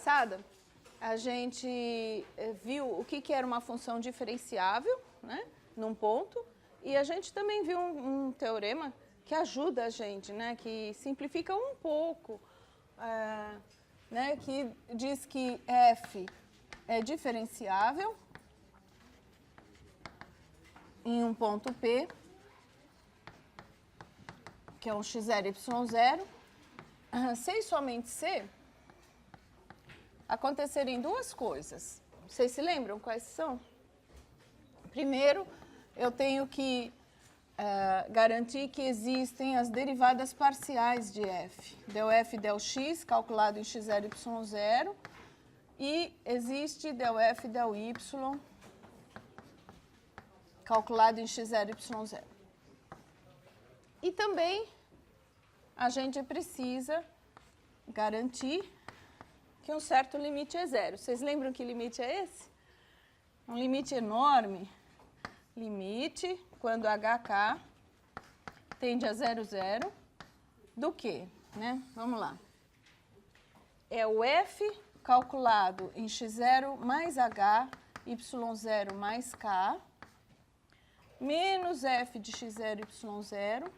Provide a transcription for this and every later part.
passada, a gente viu o que era uma função diferenciável, né, num ponto, e a gente também viu um teorema que ajuda a gente, né, que simplifica um pouco, né, que diz que f é diferenciável em um ponto P, que é um x0, y0, se e somente se acontecerem duas coisas. Vocês se lembram quais são? Primeiro, eu tenho que garantir que existem as derivadas parciais de f. Del f del x, calculado em x0, y0, e existe del f del y, calculado em x0, y0. E também a gente precisa garantir que um certo limite é zero. Vocês lembram que limite é esse? Um limite enorme. Limite, quando hk tende a 0, 0, do quê? Né? Vamos lá. É o f calculado em x0 mais h, y0 mais k, menos f de x0, y0.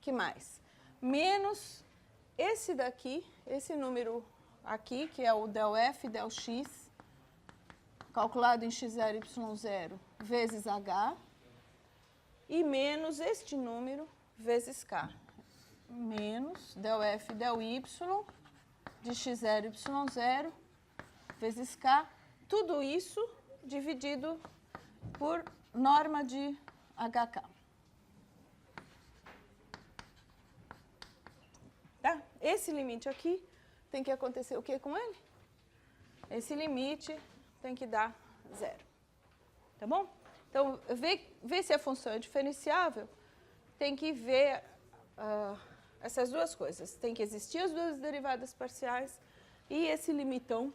Que mais? Menos esse daqui, esse número aqui, que é o del f del x, calculado em x0, y0, vezes h, e menos este número vezes k. Menos del f del y de x0, y0, vezes k. Tudo isso dividido por norma de hk. Tá? Esse limite aqui tem que acontecer o que com ele? Esse limite tem que dar zero. Tá bom? Então, ver se a função é diferenciável, tem que ver essas duas coisas. Tem que existir as duas derivadas parciais e esse limitão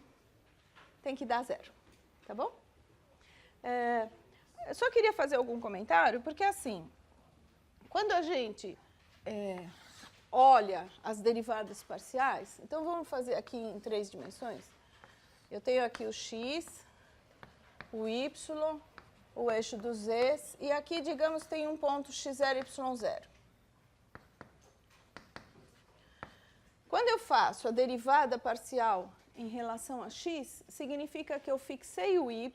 tem que dar zero. Tá bom? Eu só queria fazer algum comentário, porque assim, quando a gente olha as derivadas parciais, então vamos fazer aqui em 3 dimensões. Eu tenho aqui o x, o y, o eixo dos z's, e aqui, digamos, tem um ponto x0, y0. Quando eu faço a derivada parcial em relação a x, significa que eu fixei o y,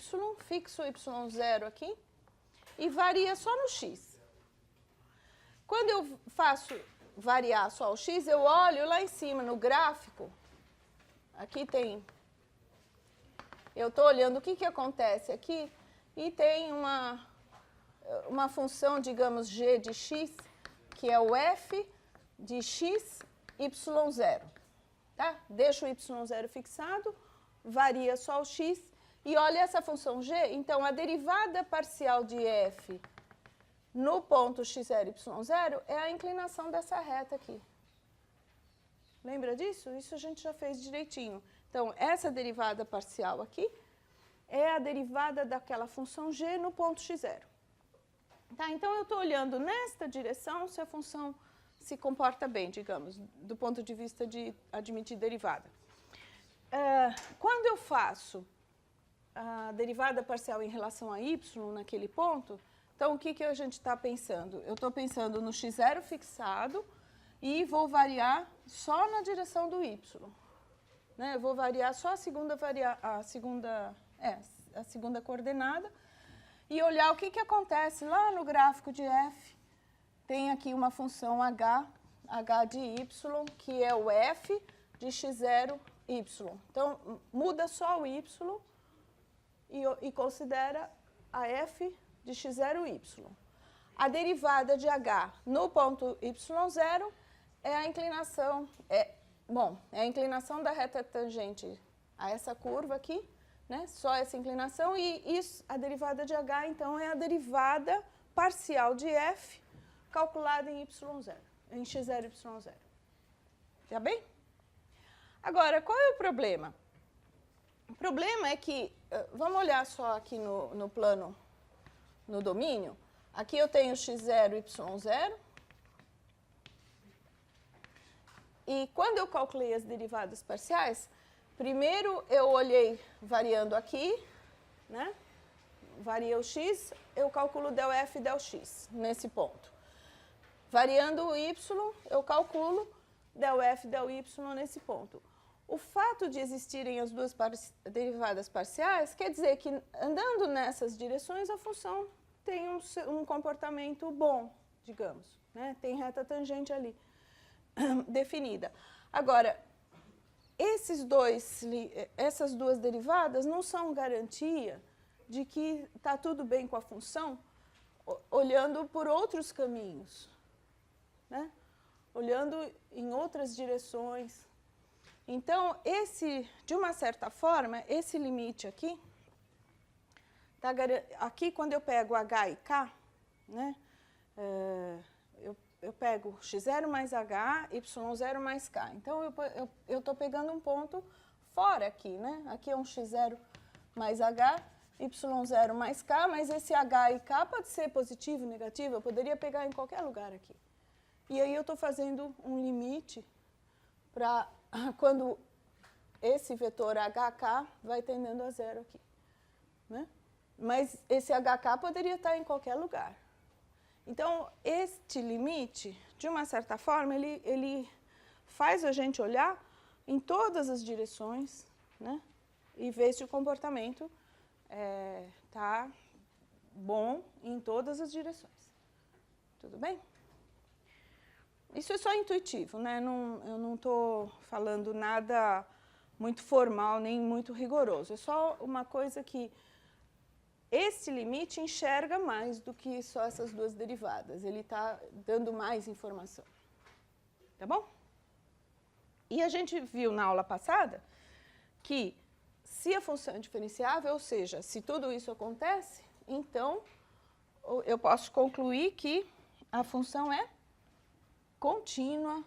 fixo o y0 aqui, e varia só no x. Quando eu faço variar só o x, eu olho lá em cima no gráfico, aqui tem, eu estou olhando o que acontece aqui, e tem uma função, digamos, g de x, que é o f de x, y0. Tá? Deixo o y0 fixado, varia só o x, e olha essa função g, então a derivada parcial de f no ponto x0, y0 é a inclinação dessa reta aqui. Lembra disso? Isso a gente já fez direitinho. Então, essa derivada parcial aqui é a derivada daquela função g no ponto x0. Tá? Então, eu estou olhando nesta direção se a função se comporta bem, digamos, do ponto de vista de admitir derivada. Quando eu faço a derivada parcial em relação a y naquele ponto, então, o que a gente está pensando? Eu estou pensando no x0 fixado e vou variar só na direção do y. Né? Eu vou variar só a segunda coordenada e olhar o que acontece lá no gráfico de f. Tem aqui uma função h de y, que é o f de x0, y. Então, muda só o y e considera a f de x0, y. A derivada de h no ponto y0 é a inclinação, é a inclinação da reta tangente a essa curva aqui, né? Só essa inclinação, e isso, a derivada de h, então, é a derivada parcial de f calculada em y0, em x0, y0. Tá bem? Agora, qual é o problema? O problema é que, vamos olhar só aqui no plano, no domínio. Aqui eu tenho x0, y0. E quando eu calculei as derivadas parciais, primeiro eu olhei variando aqui, né? Varia o x, eu calculo del f e del x, nesse ponto. Variando o y, eu calculo del f e del y nesse ponto. O fato de existirem as duas derivadas parciais quer dizer que, andando nessas direções, a função tem um comportamento bom, digamos, né? Tem reta tangente ali definida. Agora, essas duas derivadas não são garantia de que está tudo bem com a função, olhando por outros caminhos, né? Olhando em outras direções. Então, de uma certa forma, esse limite aqui, aqui quando eu pego h e k, né, eu pego x0 mais h, y0 mais k. Então, eu estou pegando um ponto fora aqui, né? Aqui é um x0 mais h, y0 mais k, mas esse h e k pode ser positivo, negativo, eu poderia pegar em qualquer lugar aqui. E aí eu estou fazendo um limite para quando esse vetor hk vai tendendo a zero aqui, né? Mas esse hk poderia estar em qualquer lugar. Então, este limite, de uma certa forma, ele faz a gente olhar em todas as direções, né? E ver se o comportamento está bom em todas as direções. Tudo bem? Isso é só intuitivo, né? Eu não estou falando nada muito formal, nem muito rigoroso. É só uma coisa que esse limite enxerga mais do que só essas duas derivadas. Ele está dando mais informação. Tá bom? E a gente viu na aula passada que se a função é diferenciável, ou seja, se tudo isso acontece, então eu posso concluir que a função é contínua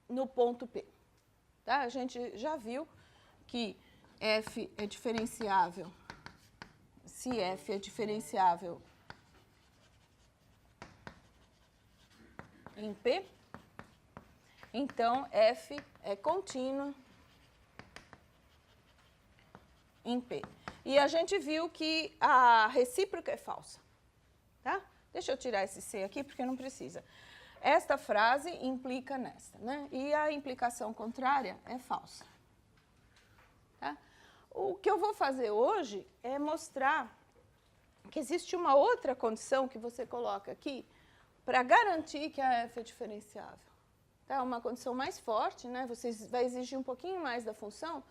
no ponto P. Tá? A gente já viu que f é diferenciável, se f é diferenciável em P, então f é contínua em P. E a gente viu que a recíproca é falsa. Tá? Deixa eu tirar esse C aqui, porque não precisa. Esta frase implica nesta, né? E a implicação contrária é falsa. Tá? O que eu vou fazer hoje é mostrar que existe uma outra condição que você coloca aqui para garantir que a f é diferenciável. Tá? Uma condição mais forte, né? Você vai exigir um pouquinho mais da função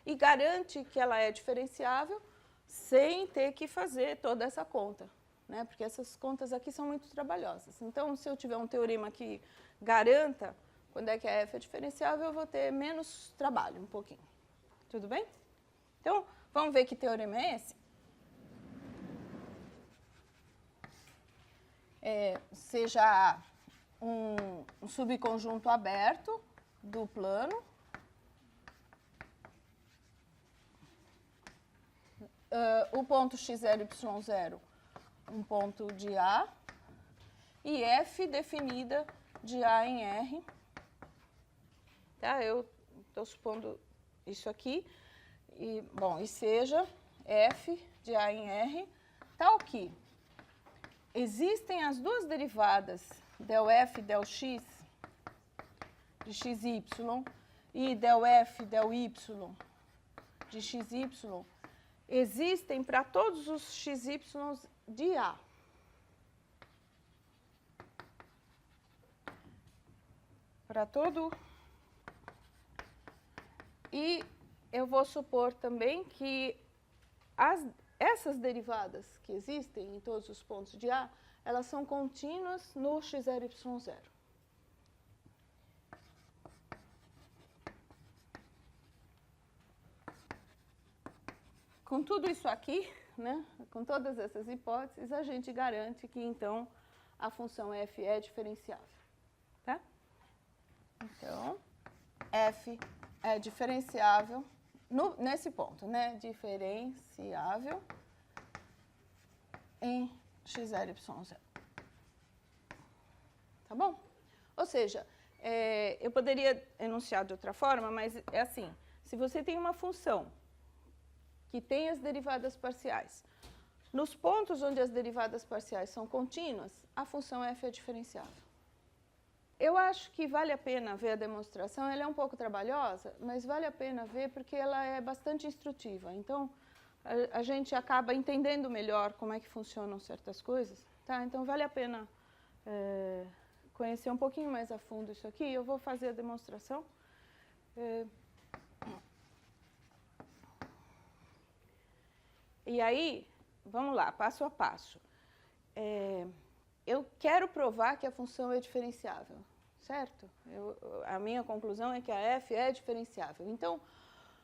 e garante que ela é diferenciável sem ter que fazer toda essa conta. Né? Porque essas contas aqui são muito trabalhosas. Então, se eu tiver um teorema que garanta quando é que a f é diferenciável, eu vou ter menos trabalho, um pouquinho. Tudo bem? Então, vamos ver que teorema é esse? Seja um subconjunto aberto do plano, o ponto x0, y0, um ponto de A, e F definida de A em R. Tá? Eu estou supondo isso aqui. E, bom, e seja F de A em R, tal que existem as duas derivadas del F del x de xy e del F del y de xy existem para todos os xy de A. Para todo. E eu vou supor também que essas derivadas que existem em todos os pontos de A, elas são contínuas no x0, y0. Com tudo isso aqui, né, com todas essas hipóteses, a gente garante que, então, a função f é diferenciável. Tá? Então, f é diferenciável nesse ponto, né? Diferenciável em x0, y0. Tá bom? Ou seja, eu poderia enunciar de outra forma, mas é assim, se você tem uma função que tem as derivadas parciais, nos pontos onde as derivadas parciais são contínuas, a função f é diferenciável. Eu acho que vale a pena ver a demonstração, ela é um pouco trabalhosa, mas vale a pena ver porque ela é bastante instrutiva. Então, a gente acaba entendendo melhor como é que funcionam certas coisas, tá? Então, vale a pena conhecer um pouquinho mais a fundo isso aqui. Eu vou fazer a demonstração. E aí, vamos lá, passo a passo. Eu quero provar que a função é diferenciável, certo? A minha conclusão é que a f é diferenciável. Então,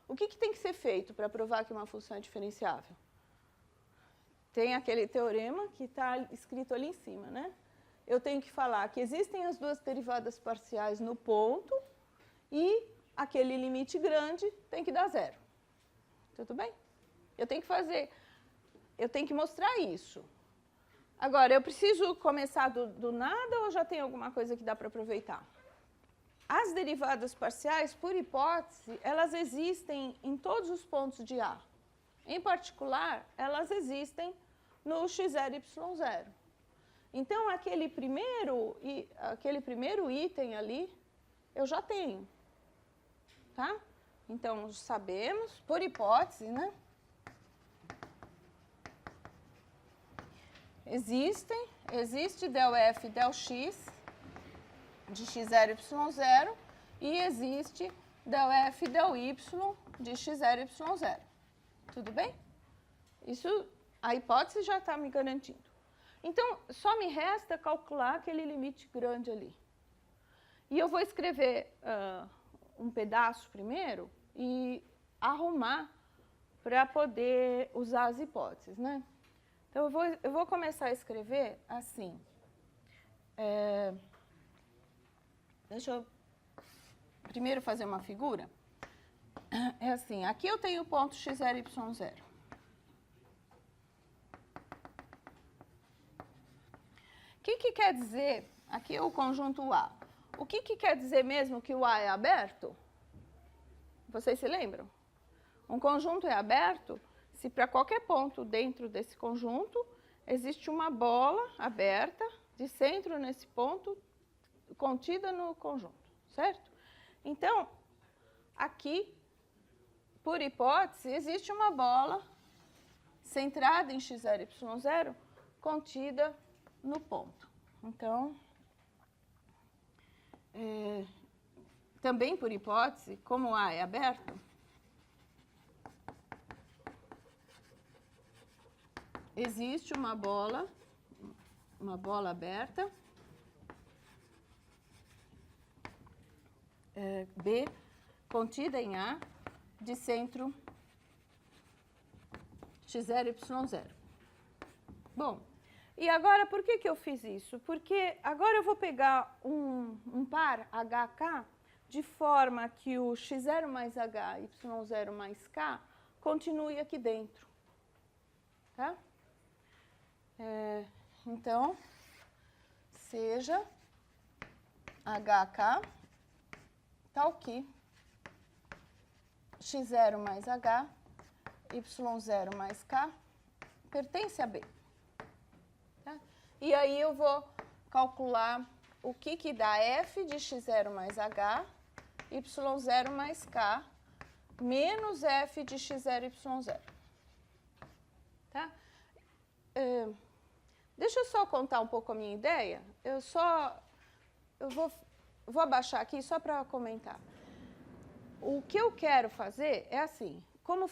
o que tem que ser feito para provar que uma função é diferenciável? Tem aquele teorema que está escrito ali em cima, né? Eu tenho que falar que existem as duas derivadas parciais no ponto e aquele limite grande tem que dar zero. Tudo bem? Eu tenho que mostrar isso. Agora, eu preciso começar do nada ou já tem alguma coisa que dá para aproveitar? As derivadas parciais, por hipótese, elas existem em todos os pontos de A. Em particular, elas existem no x0, y0. Então, aquele primeiro item ali, eu já tenho. Tá? Então, sabemos, por hipótese, né? Existe del f e del x de x0, y0 e existe del f e del y de x0, y0. Tudo bem? Isso, a hipótese já está me garantindo. Então, só me resta calcular aquele limite grande ali. E eu vou escrever um pedaço primeiro e arrumar para poder usar as hipóteses, né? Então, eu vou começar a escrever assim. Deixa eu primeiro fazer uma figura. É assim, aqui eu tenho o ponto x0, y0. O que quer dizer, aqui é o conjunto A. O que quer dizer mesmo que o A é aberto? Vocês se lembram? Um conjunto é aberto se para qualquer ponto dentro desse conjunto existe uma bola aberta de centro nesse ponto contida no conjunto, certo? Então, aqui, por hipótese, existe uma bola centrada em x0, y0 contida no ponto. Então, também por hipótese, como A é aberto, existe uma bola aberta, B, contida em A, de centro x0, y0. Bom, e agora por que eu fiz isso? Porque agora eu vou pegar um par HK de forma que o x0 mais H, y0 mais K continue aqui dentro. Tá? Então, seja HK tal que x0 mais H, y0 mais K pertence a B. Tá? E aí eu vou calcular o que dá f de x0 mais H, y0 mais K, menos f de x0, y0. Tá? Deixa eu só contar um pouco a minha ideia. Eu vou abaixar aqui só para comentar. O que eu quero fazer é assim, como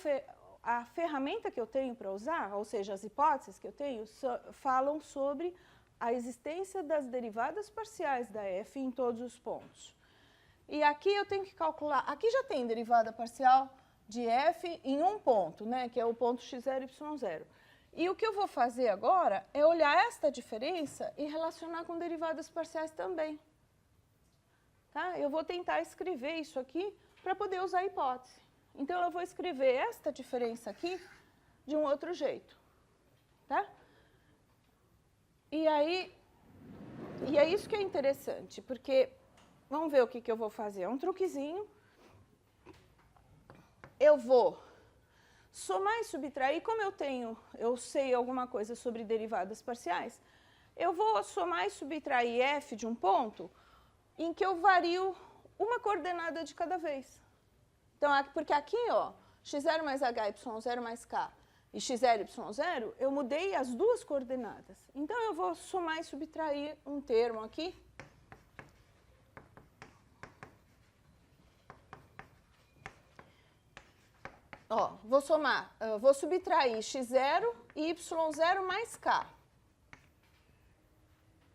a ferramenta que eu tenho para usar, ou seja, as hipóteses que eu tenho, falam sobre a existência das derivadas parciais da f em todos os pontos. E aqui eu tenho que calcular, aqui já tem derivada parcial de f em um ponto, né, que é o ponto x0, y0. E o que eu vou fazer agora é olhar esta diferença e relacionar com derivadas parciais também. Tá? Eu vou tentar escrever isso aqui para poder usar a hipótese. Então, eu vou escrever esta diferença aqui de um outro jeito. Tá? E é isso que é interessante, porque vamos ver o que eu vou fazer. É um truquezinho. Eu vou somar e subtrair. Como eu sei alguma coisa sobre derivadas parciais, eu vou somar e subtrair f de um ponto em que eu vario uma coordenada de cada vez. Então, porque aqui, ó, x0 mais h, y0 mais k e x0, y0, eu mudei as duas coordenadas. Então, eu vou somar e subtrair um termo aqui. Ó, vou subtrair x0 e y0 mais k.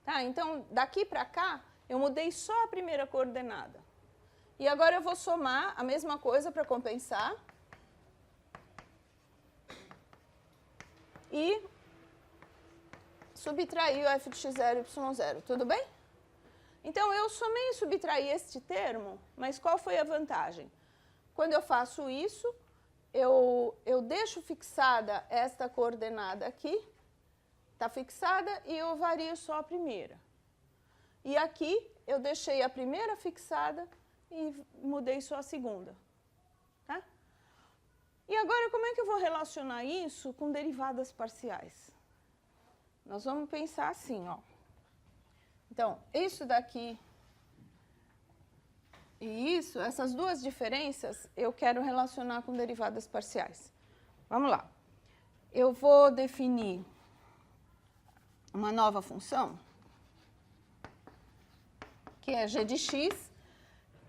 Tá? Então, daqui para cá, eu mudei só a primeira coordenada. E agora eu vou somar a mesma coisa para compensar. E subtrair o f de x0 e y0, tudo bem? Então, eu somei e subtraí este termo, mas qual foi a vantagem? Quando eu faço isso, eu deixo fixada esta coordenada aqui, está fixada, e eu vario só a primeira. E aqui, eu deixei a primeira fixada e mudei só a segunda. Tá? E agora, como é que eu vou relacionar isso com derivadas parciais? Nós vamos pensar assim, ó. Então, isso daqui e isso, essas duas diferenças, eu quero relacionar com derivadas parciais. Vamos lá. Eu vou definir uma nova função, que é g de x,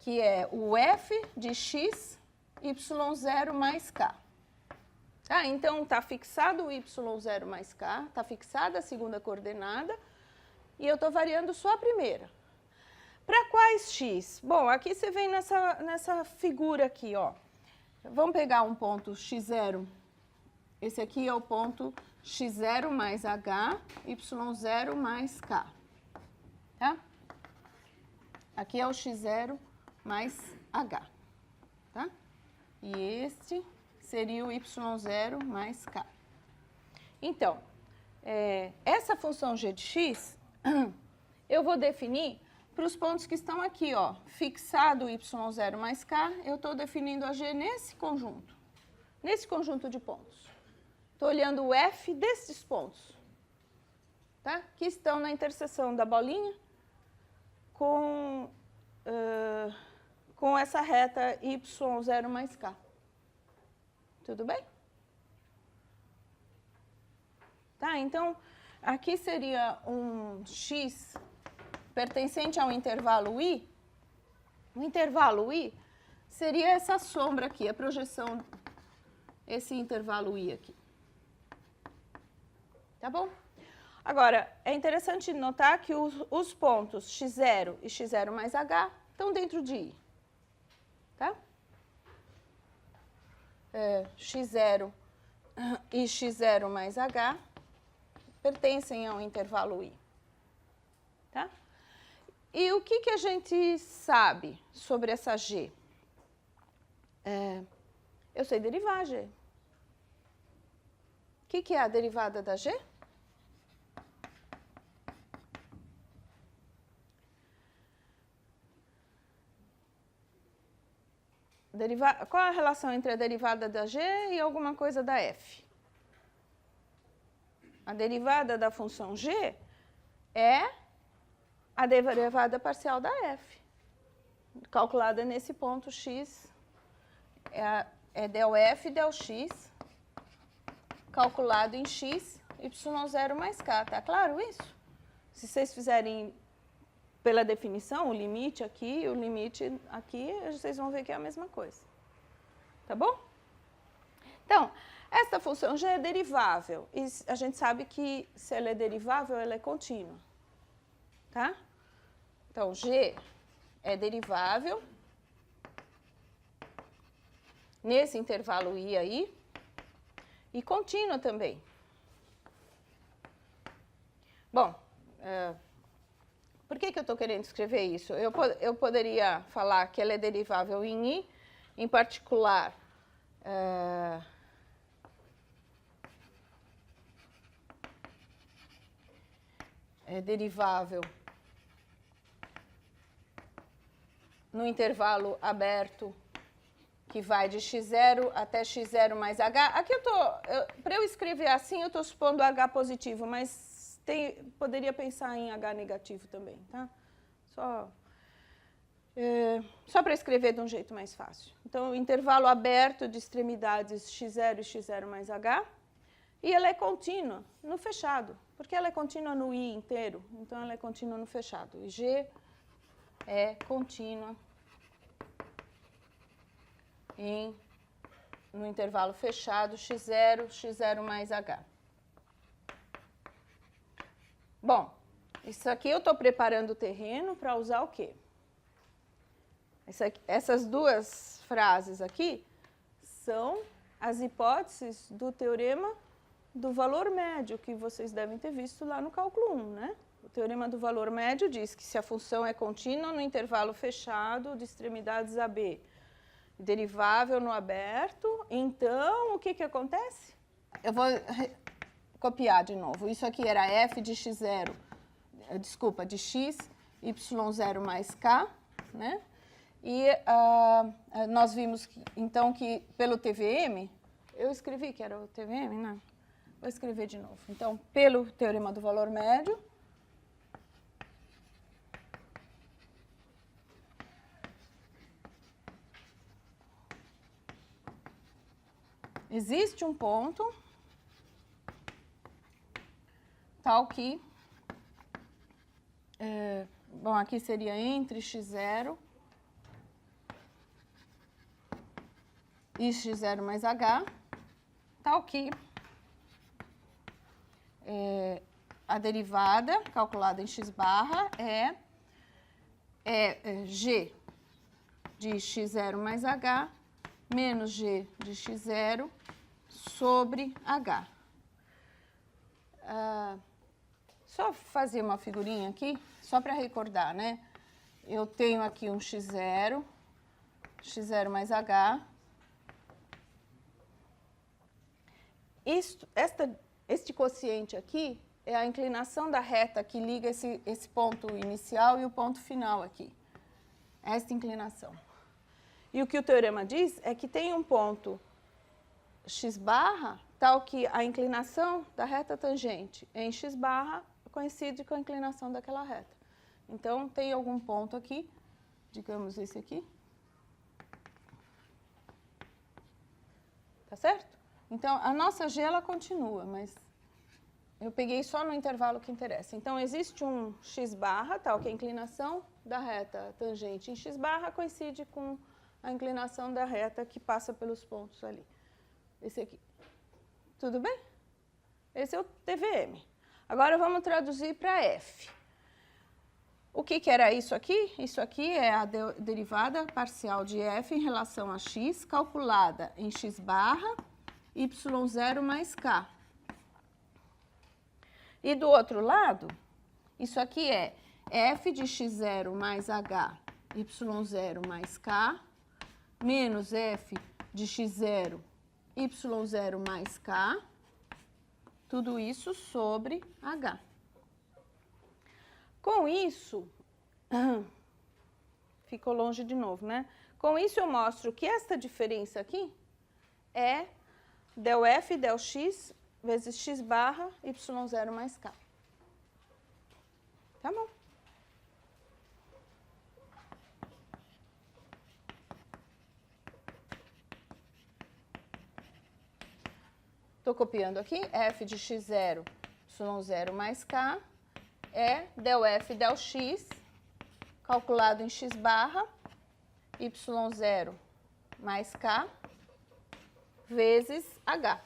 que é o f de x, y0 mais k. Tá? Então, está fixado o y0 mais k, está fixada a segunda coordenada, e eu estou variando só a primeira. Para quais x? Bom, aqui você vem nessa figura aqui, ó. Vamos pegar um ponto x0. Esse aqui é o ponto x0 mais h, y0 mais k. Tá? Aqui é o x0 mais h. Tá? E este seria o y0 mais k. Então, essa função g de x, eu vou definir para os pontos que estão aqui, ó. Fixado o y0 mais k, eu estou definindo a g nesse conjunto de pontos. Estou olhando o f desses pontos, tá? Que estão na interseção da bolinha com essa reta y0 mais k. Tudo bem? Tá, então, aqui seria um x pertencente ao intervalo i. O intervalo i seria essa sombra aqui, a projeção, esse intervalo i aqui. Tá bom? Agora, é interessante notar que os pontos x0 e x0 mais h estão dentro de i. Tá? X0 e x0 mais h pertencem ao intervalo i. Tá? E o que a gente sabe sobre essa g? Eu sei derivar a g. O que é a derivada da g? Qual a relação entre a derivada da g e alguma coisa da f? A derivada da função g é a derivada parcial da f, calculada nesse ponto x, é del f del x, calculado em x, y0 mais k. Tá claro isso? Se vocês fizerem pela definição, o limite aqui e o limite aqui, vocês vão ver que é a mesma coisa. Tá bom? Então, esta função g é derivável. E a gente sabe que se ela é derivável, ela é contínua. Tá? Então, g é derivável nesse intervalo i aí e contínua também. Bom, por que eu estou querendo escrever isso? Eu poderia falar que ela é derivável em i, em particular, é derivável no intervalo aberto, que vai de x0 até x0 mais h. Aqui para eu escrever assim, eu estou supondo h positivo, mas poderia pensar em h negativo também, tá? Só para escrever de um jeito mais fácil. Então, intervalo aberto de extremidades x0 e x0 mais h, e ela é contínua no fechado, porque ela é contínua no i inteiro, então ela é contínua no fechado. E g é contínua no intervalo fechado x0, x0 mais h. Bom, isso aqui eu estou preparando o terreno para usar o quê? Essas duas frases aqui são as hipóteses do teorema do valor médio, que vocês devem ter visto lá no cálculo 1, né? O teorema do valor médio diz que se a função é contínua no intervalo fechado de extremidades AB, derivável no aberto, então o que acontece? Eu vou copiar de novo. Isso aqui era f de x0, desculpa, de x, y0 mais k, né? E nós vimos, então, que pelo TVM, eu escrevi que era o TVM, né? Vou escrever de novo. Então, pelo teorema do valor médio, existe um ponto tal que, bom, aqui seria entre x0 e x0 mais h, tal que a derivada calculada em x barra é g de x0 mais h menos g de x0 sobre h. Só fazer uma figurinha aqui, só para recordar, né? Eu tenho aqui um x0, x0 mais h. Este quociente aqui é a inclinação da reta que liga esse ponto inicial e o ponto final aqui. Esta inclinação. E o que o teorema diz é que tem um ponto x barra, tal que a inclinação da reta tangente em x barra coincide com a inclinação daquela reta. Então, tem algum ponto aqui, digamos esse aqui. Tá certo? Então, a nossa g, ela continua, mas eu peguei só no intervalo que interessa. Então, existe um x barra, tal que a inclinação da reta tangente em x barra coincide com a inclinação da reta que passa pelos pontos ali. Esse aqui. Tudo bem? Esse é o TVM. Agora, vamos traduzir para f. O que era isso aqui? Isso aqui é a derivada parcial de f em relação a x, calculada em x barra, y0 mais k. E do outro lado, isso aqui é f de x0 mais h, y0 mais k, menos f de x0, y0 mais k, tudo isso sobre h. Com isso, ficou longe de novo, né? Com isso eu mostro que esta diferença aqui é del f del x vezes x barra y0 mais k. Tá bom. Estou copiando aqui, f de x0, y0 mais k, é del f del x, calculado em x barra, y0 mais k, vezes h.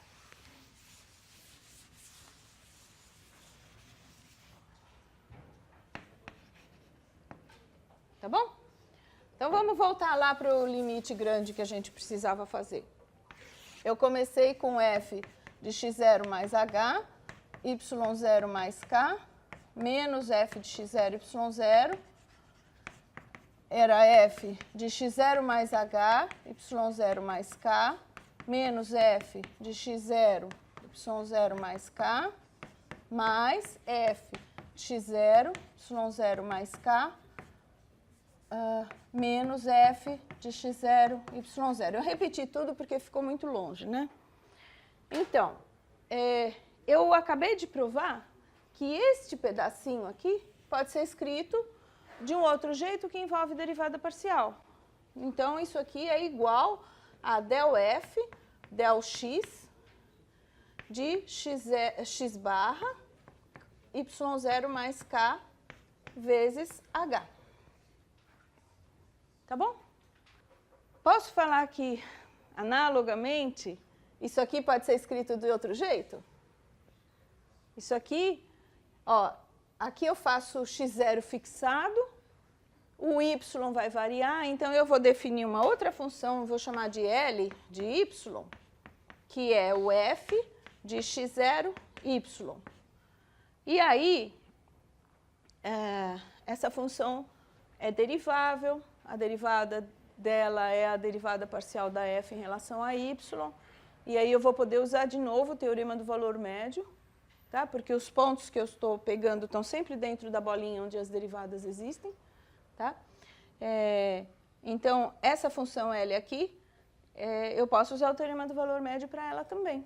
Tá bom? Então, vamos voltar lá para o limite grande que a gente precisava fazer. Eu comecei com f de x0 mais h, y0 mais k, menos f de x0, y0, era f de x0 mais h, y0 mais k, menos f de x0, y0 mais k, mais f de x0, y0 mais k, menos f de x0, y0. Eu repeti tudo porque ficou muito longe, né? Então, eu acabei de provar que este pedacinho aqui pode ser escrito de um outro jeito que envolve derivada parcial. Então, isso aqui é igual a del f, del x, de x barra, y0 mais k vezes h. Tá bom? Posso falar que, analogamente, isso aqui pode ser escrito de outro jeito? Isso aqui, ó, aqui eu faço x0 fixado, o y vai variar, então eu vou definir uma outra função, vou chamar de L de y, que é o f de x0, y. E aí, essa função é derivável, a derivada dela é a derivada parcial da f em relação a y, e aí eu vou poder usar de novo o teorema do valor médio, tá? Porque os pontos que eu estou pegando estão sempre dentro da bolinha onde as derivadas existem, tá? Então, essa função L aqui, eu posso usar o teorema do valor médio para ela também.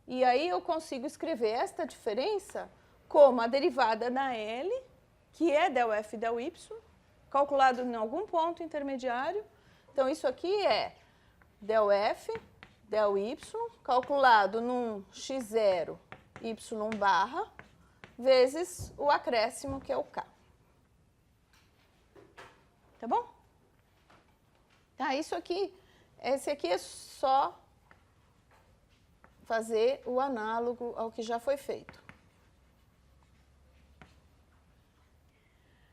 E aí eu consigo escrever esta diferença como a derivada da L, que é del f del y, calculado em algum ponto intermediário. Então, isso aqui é del f del y, calculado num x0 y barra, vezes o acréscimo, que é o k. Tá bom? Tá, isso aqui, esse aqui é só fazer o análogo ao que já foi feito.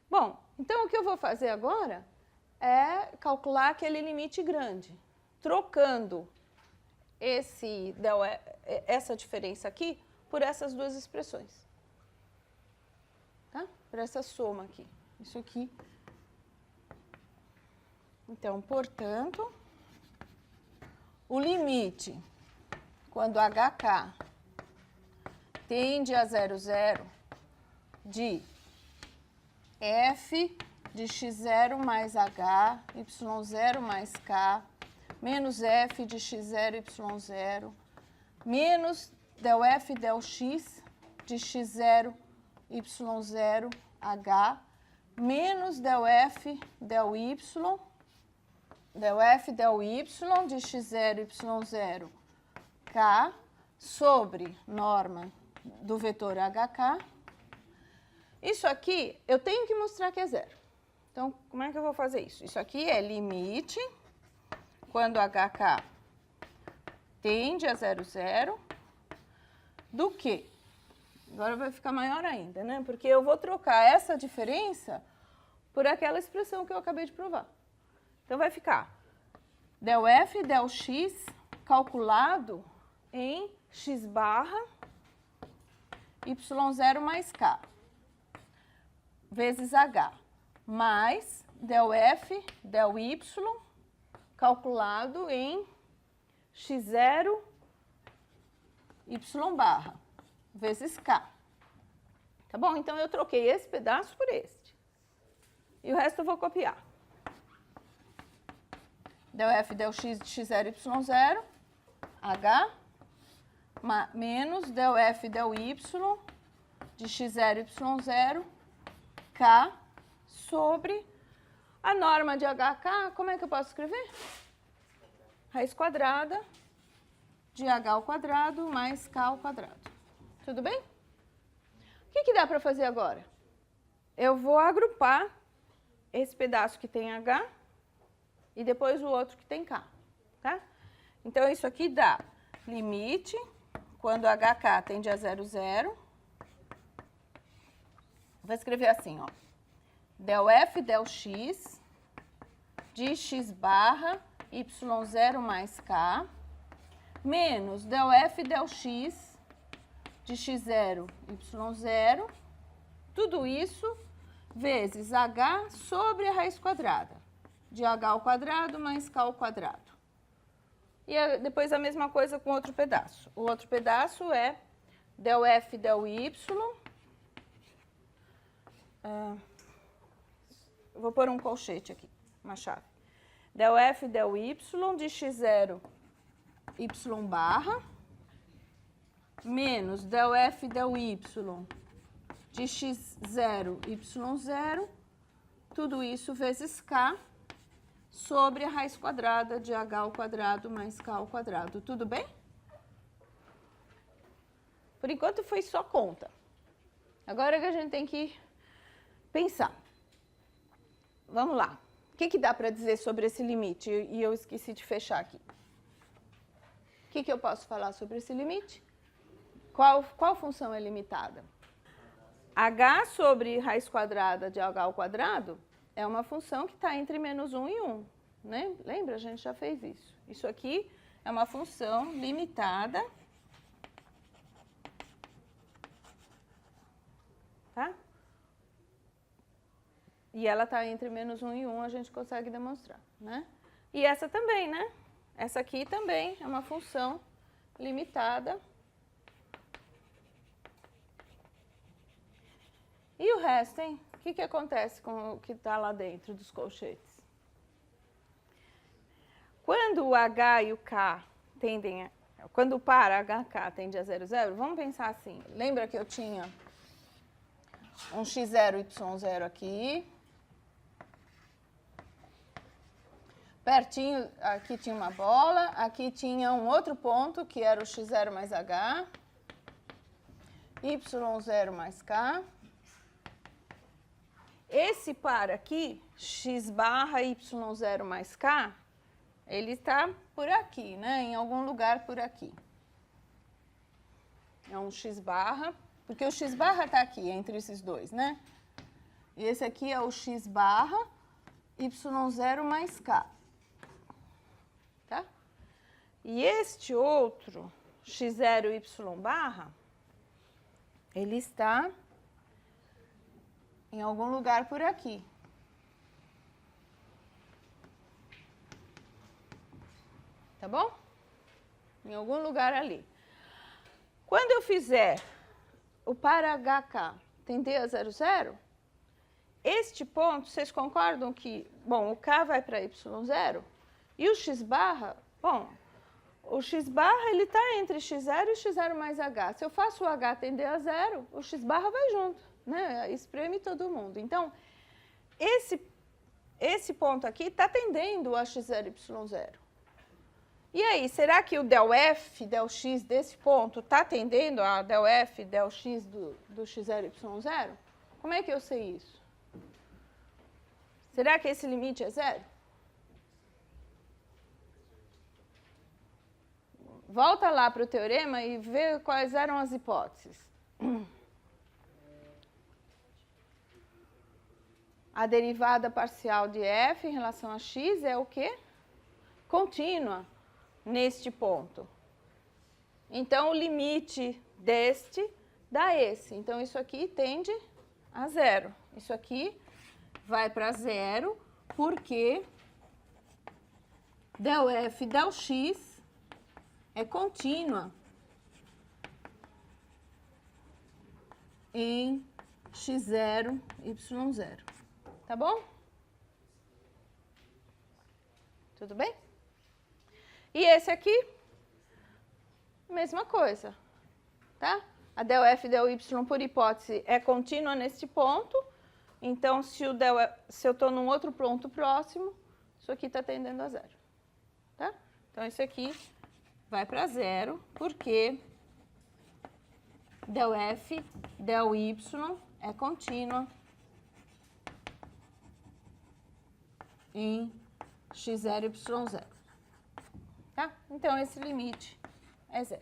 Bom, então o que eu vou fazer agora é calcular aquele limite grande, trocando essa diferença aqui por essas duas expressões. Tá? Por essa soma aqui. Isso aqui. Então, portanto, o limite, quando hk tende a 0,0 de f de x0 mais h, y0 mais k, menos f de x0, y0, menos del f del x de x0, y0, h, menos del f del y, de x0, y0, k, sobre norma do vetor hk. Isso aqui, eu tenho que mostrar que é zero. Então, como é que eu vou fazer isso? Isso aqui é limite, quando hk tende a 0,0, do quê? Agora vai ficar maior ainda, né? Porque eu vou trocar essa diferença por aquela expressão que eu acabei de provar. Então, vai ficar del f del x calculado em x barra y0 mais k, vezes h, mais del f del y calculado em x0 y barra, vezes k. Tá bom? Então, eu troquei esse pedaço por este. E o resto eu vou copiar. Del f del x de x0 y0, h, menos del f del y de x0 y0, k, sobre a norma de hk, como é que eu posso escrever? Raiz quadrada de h ao quadrado mais k ao quadrado. Tudo bem? O que dá para fazer agora? Eu vou agrupar esse pedaço que tem h e depois o outro que tem k, tá? Então, isso aqui dá limite, quando hk tende a 0,0, vou escrever assim, ó, del f del x de x barra y0 mais k, menos del f del x de x0, y0, tudo isso vezes h sobre a raiz quadrada, de h ao quadrado mais k ao quadrado. E depois a mesma coisa com outro pedaço. O outro pedaço é del f del y, vou pôr um colchete aqui, uma chave. Del F, del Y de x0, y barra, menos del F, del Y de x0, y0, tudo isso vezes k, sobre a raiz quadrada de h ao quadrado mais k ao quadrado. Tudo bem? Por enquanto foi só conta. Agora que a gente tem que pensar. Vamos lá. O que dá para dizer sobre esse limite? E eu esqueci de fechar aqui. O que eu posso falar sobre esse limite? Qual função é limitada? h sobre raiz quadrada de h ao quadrado é uma função que está entre menos 1 e 1. Né? Lembra? A gente já fez isso. Isso aqui é uma função limitada. Tá? E ela está entre menos 1 e 1, a gente consegue demonstrar. Né? E essa também, né? Essa aqui também é uma função limitada. E o resto, hein? O que acontece com o que está lá dentro dos colchetes? Quando o H e o K tendem a... Quando o par HK tende a 0, 0, vamos pensar assim. Lembra que eu tinha um x0, y0 aqui. Pertinho, aqui tinha uma bola. Aqui tinha um outro ponto, que era o x0 mais h. y0 mais k. Esse par aqui, x barra y0 mais k, ele está por aqui, né? Em algum lugar por aqui. É um x barra, porque o x barra está aqui, entre esses dois, né? E esse aqui é o x barra y0 mais k. Tá? E este outro, x0 y barra, ele está em algum lugar por aqui. Tá bom? Em algum lugar ali. Quando eu fizer o par HK tender a 0, 0, este ponto, vocês concordam que, bom, o K vai para Y0 e o X barra, bom, o X barra ele está entre X0 e X0 mais H. Se eu faço o H tender a 0, o X barra vai junto, né? Espreme todo mundo. Então, esse ponto aqui está tendendo a X0, Y0. E aí, será que o del F, del X desse ponto está tendendo a del F, del X do X0, Y0? Como é que eu sei isso? Será que esse limite é 0? Volta lá para o teorema e vê quais eram as hipóteses. A derivada parcial de f em relação a x é o quê? Contínua neste ponto. Então, o limite deste dá esse. Então, isso aqui tende a 0. Isso aqui vai para 0, porque del f del x é contínua em x0, y0. Tá bom? Tudo bem? E esse aqui, mesma coisa, tá? A del f del y, por hipótese, é contínua neste ponto. Então, se eu estou num outro ponto próximo, isso aqui está tendendo a 0. Tá? Então, isso aqui vai para 0, porque del f del y é contínua em x0, y0. Tá? Então, esse limite é 0.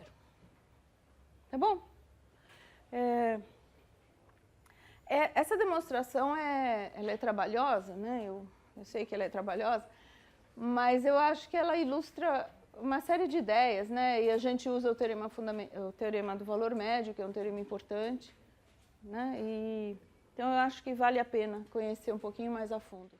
Tá bom? Essa demonstração ela é trabalhosa, né? Eu sei que ela é trabalhosa, mas eu acho que ela ilustra uma série de ideias, né? E a gente usa o teorema do valor médio, que é um teorema importante, né? Então, eu acho que vale a pena conhecer um pouquinho mais a fundo.